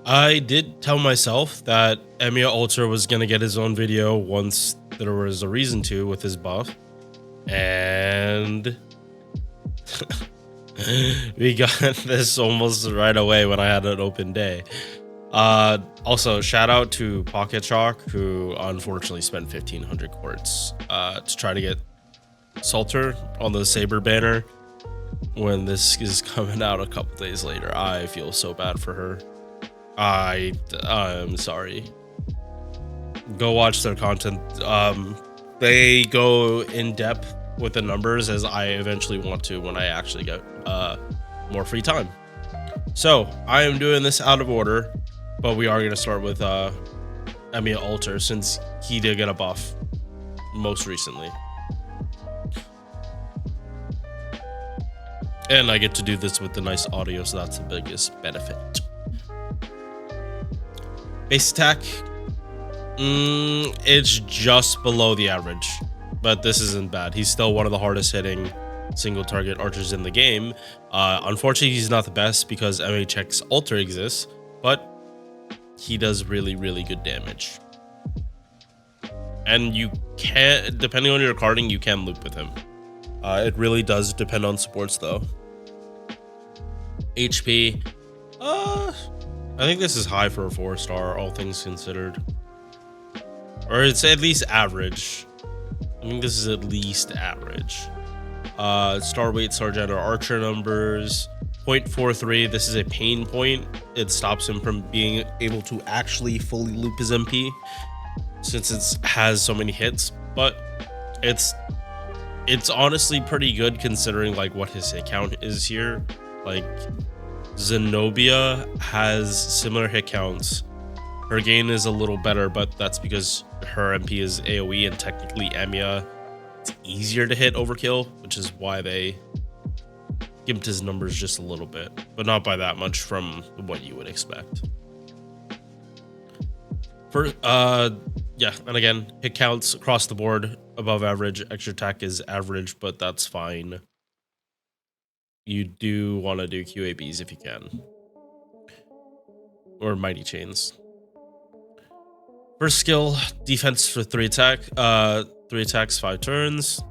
I did tell myself that Emiya Ultra was gonna get his own video once there was a reason to with his buff, and we got this almost right away when I had an open day. Also, shout out to Pocketchalk, who unfortunately spent 1,500 quartz to try to get Salter on the Saber banner. When this is coming out a couple days later, I feel so bad for her. I'm sorry. Go watch their content. They go in depth with the numbers, as I eventually want to when I actually get more free time. So I am doing this out of order, but we are going to start with Emiya Alter, since he did get a buff most recently. And I get to do this with the nice audio, so that's the biggest benefit. Base attack, it's just below the average, but this isn't bad. He's still one of the hardest hitting single target archers in the game. Unfortunately, he's not the best because MHX Alter exists, but he does really, really good damage. And you can, depending on your carding, you can loop with him. It really does depend on supports though. HP, I think this is high for a 4-star, all things considered. Or it's at least average. I think this is at least average. Star weight, sergeant, or archer numbers. 0.43, this is a pain point. It stops him from being able to actually fully loop his MP, since it has so many hits. But it's honestly pretty good considering like what his hit count is here. Like, Zenobia has similar hit counts. Her gain is a little better, but that's because her MP is AoE, and technically Emiya, it's easier to hit overkill, which is why they gimped his numbers just a little bit, but not by that much from what you would expect. For yeah, and again, hit counts across the board above average. Extra attack is average, but that's fine. You do want to do QABs if you can, or mighty chains. First skill, defense for 3 attack, 3 attacks, 5 turns,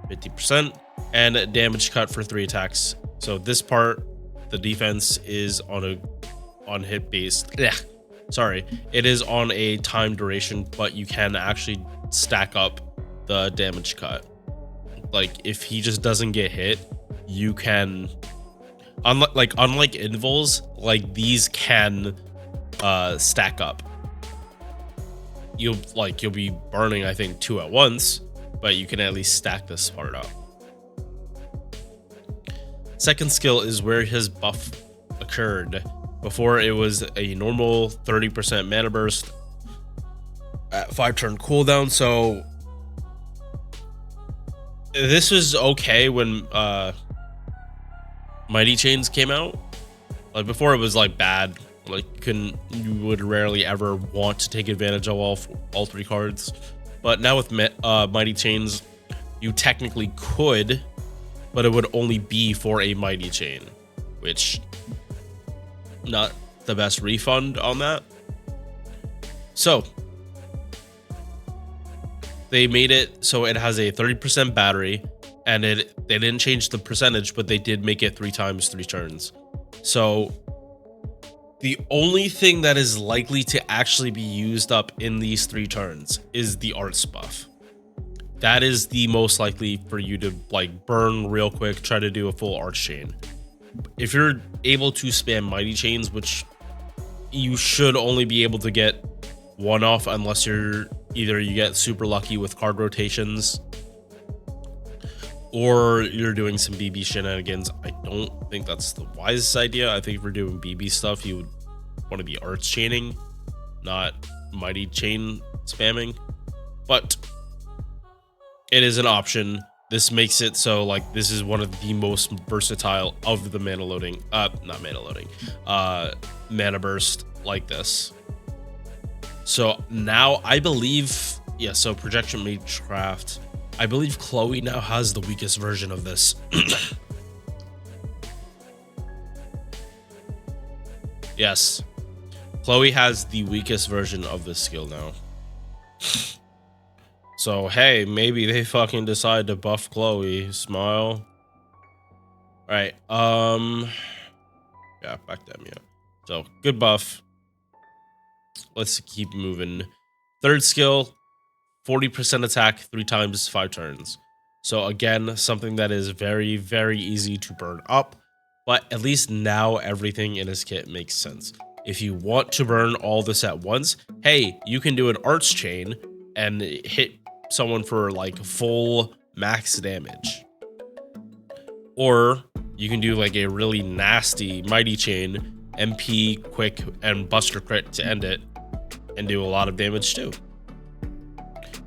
50%, and damage cut for 3 attacks. So this part, the defense is on hit based. Yeah, sorry, it is on a time duration, but you can actually stack up the damage cut. Like if he just doesn't get hit, you can, unlike invulns, like these can stack up. You'll be burning, I think, 2 at once, but you can at least stack this part up. Second skill is where his buff occurred. Before, it was a normal 30% mana burst at 5-turn cooldown. So this was okay when Mighty Chains came out. Like before, it was like bad. Like you would rarely ever want to take advantage of all 3 cards. But now with Mighty Chains, you technically could, but it would only be for a Mighty Chain, which not the best refund on that. So they made it so it has a 30% battery, and they didn't change the percentage, but they did make it 3 times 3 turns. So the only thing that is likely to actually be used up in these 3 turns is the arts buff. That is the most likely for you to like burn real quick, try to do a full arch chain. If you're able to spam mighty chains, which you should only be able to get 1 off unless you get super lucky with card rotations, or you're doing some BB shenanigans. I don't think that's the wisest idea. I think if we're doing BB stuff, you would want to be arts chaining, not mighty chain spamming. But it is an option. This makes it so like this is one of the most versatile of the mana loading, mana burst like this. So now I believe, yeah, so projection magecraft, I believe Chloe now has the weakest version of this. Yes. Chloe has the weakest version of this skill now. So, hey, maybe they fucking decide to buff Chloe. Smile. All right. Yeah, back to Emiya. So, good buff. Let's keep moving. Third skill, 40% attack 3 times 5 turns. So again, something that is very, very easy to burn up, but at least now everything in his kit makes sense. If you want to burn all this at once, hey, you can do an arts chain and hit someone for like full max damage. Or you can do like a really nasty mighty chain, MP, quick, and buster crit to end it and do a lot of damage too.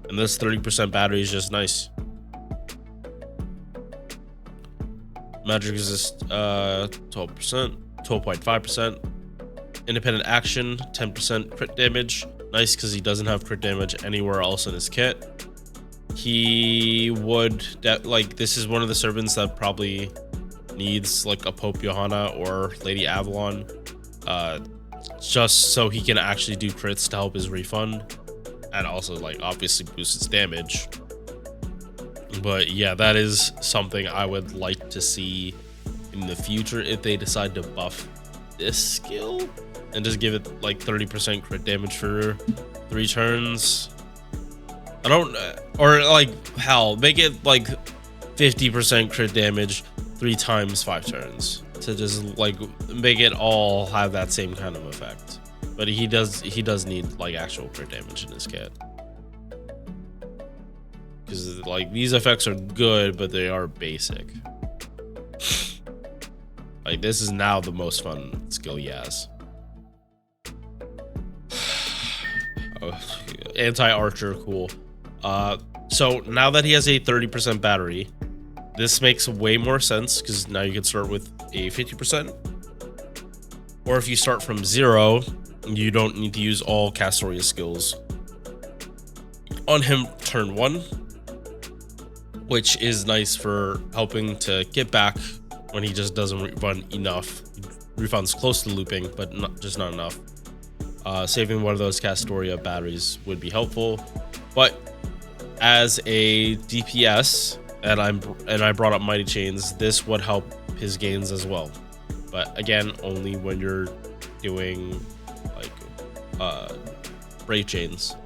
And this 30% battery is just nice. Magic resist 12%, 12.5%. Independent action, 10% crit damage. Nice because he doesn't have crit damage anywhere else in his kit. He would, like, this is one of the servants that probably needs like a Pope Johanna or Lady Avalon, just so he can actually do crits to help his refund. And also, like, obviously boost its damage. But yeah, that is something I would like to see in the future if they decide to buff this skill and just give it like 30% crit damage for 3 turns. I don't, or like, hell, make it like 50% crit damage 3 times 5 turns to just like make it all have that same kind of effect. But he does need like actual crit damage in his kit. Because like these effects are good, but they are basic. Like this is now the most fun skill he has. Oh, anti-archer, cool. So now that he has a 30% battery, this makes way more sense because now you can start with a 50%. Or if you start from 0, you don't need to use all Castoria skills on him turn 1. Which is nice for helping to get back when he just doesn't refund enough. He refunds close to looping, but not enough. Saving one of those Castoria batteries would be helpful. But as a DPS, and I brought up Mighty Chains, this would help his gains as well. But again, only when you're doing like Brave Chains.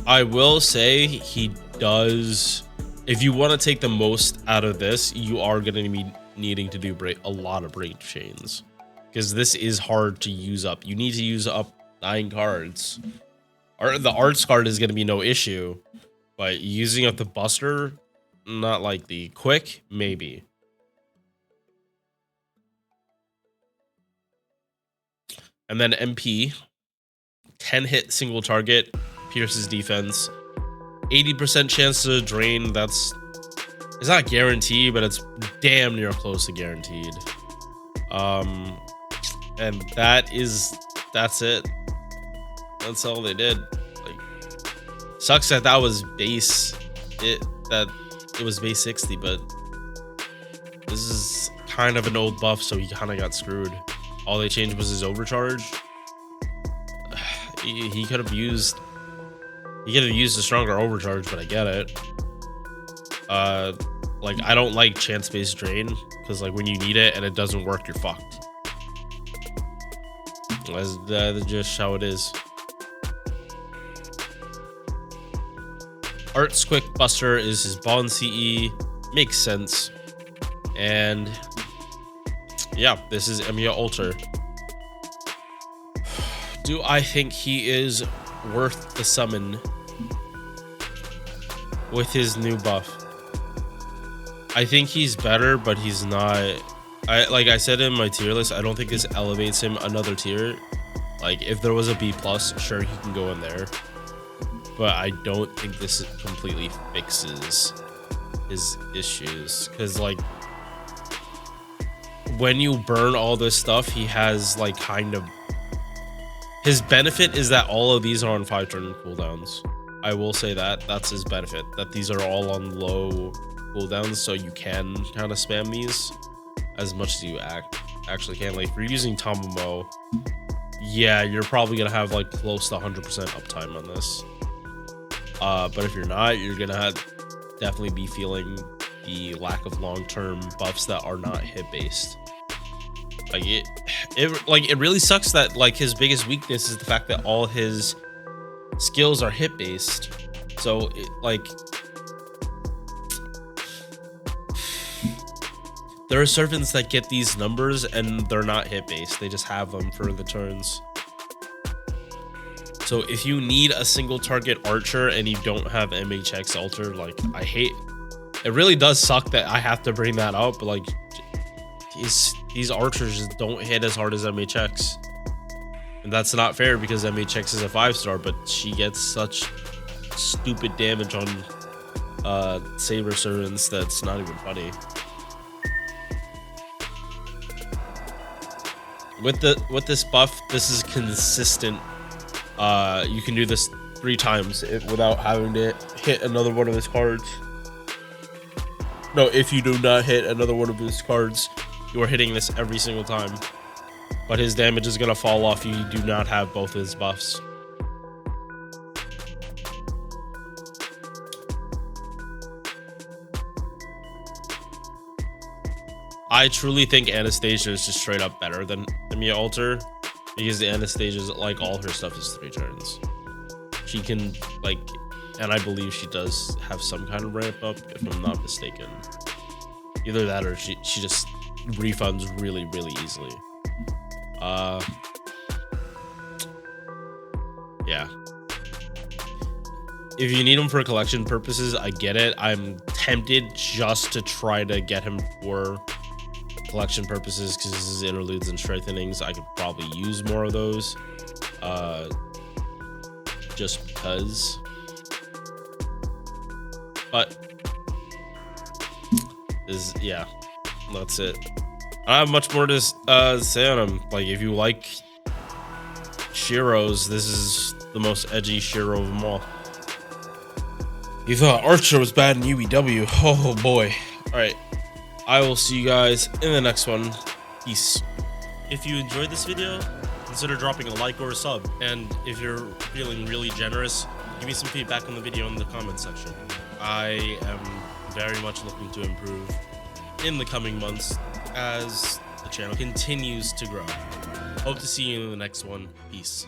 I will say he does, if you want to take the most out of this, you are going to be needing to do a lot of Brave Chains because this is hard to use up. You need to use up 9 cards. Or the arts card is going to be no issue, but using up the buster, not likely. Quick, maybe. And then MP, 10 hit single target, pierces defense, 80% chance to drain. It's not guaranteed, but it's damn near close to guaranteed. And that's it. That's all they did. Like, sucks that was base. It was base 60, but this is kind of an old buff, so he kind of got screwed. All they changed was his overcharge. He could have used a stronger overcharge, but I get it. Like I don't like chance-based drain because like when you need it and it doesn't work, you're fucked. That's just how it is. Art's quick buster is his bond CE, makes sense, and yeah, this is Emiya Alter. Do I think he is worth the summon with his new buff? I think he's better, but he's not. Like I said in my tier list, I don't think this elevates him another tier. Like if there was a B+, sure, he can go in there, but I don't think this completely fixes his issues because like when you burn all this stuff, he has like kind of, his benefit is that all of these are on 5-turn cooldowns. I will say that's his benefit, that these are all on low cooldowns, so you can kind of spam these as much as you actually can. Like if you're using Tamamo, yeah, you're probably gonna have like close to 100% uptime on this. But if you're not, you're gonna definitely be feeling the lack of long-term buffs that are not hit-based. Like it really sucks that like his biggest weakness is the fact that all his skills are hit-based. So there are servants that get these numbers and they're not hit-based. They just have them for the turns. So if you need a single target archer and you don't have MHX alter, like it really does suck that I have to bring that up, but like these archers just don't hit as hard as MHX. And that's not fair because MHX is a 5-star, but she gets such stupid damage on Saber servants that's not even funny. With this buff, this is consistent. You can do this 3 times without having to hit another one of his cards. No, if you do not hit another one of his cards, you are hitting this every single time. But his damage is gonna fall off if you do not have both his buffs. I truly think Anastasia is just straight up better than Emiya Alter, because the Anastasia, like all her stuff, is 3 turns. She can like, and I believe she does have some kind of ramp up, if I'm not mistaken. Either that or she just refunds really easily. Yeah. If you need him for collection purposes, I get it. I'm tempted just to try to get him for collection purposes because his interludes and strengthenings, I could probably use more of those. Just because. But yeah, that's it. I don't have much more to say on him. Like, if you like Shiros, this is the most edgy Shiro of them all. You thought Archer was bad in UEW? Oh boy. Alright, I will see you guys in the next one. Peace. If you enjoyed this video, consider dropping a like or a sub. And if you're feeling really generous, give me some feedback on the video in the comment section. I am very much looking to improve in the coming months as the channel continues to grow. Hope to see you in the next one. Peace.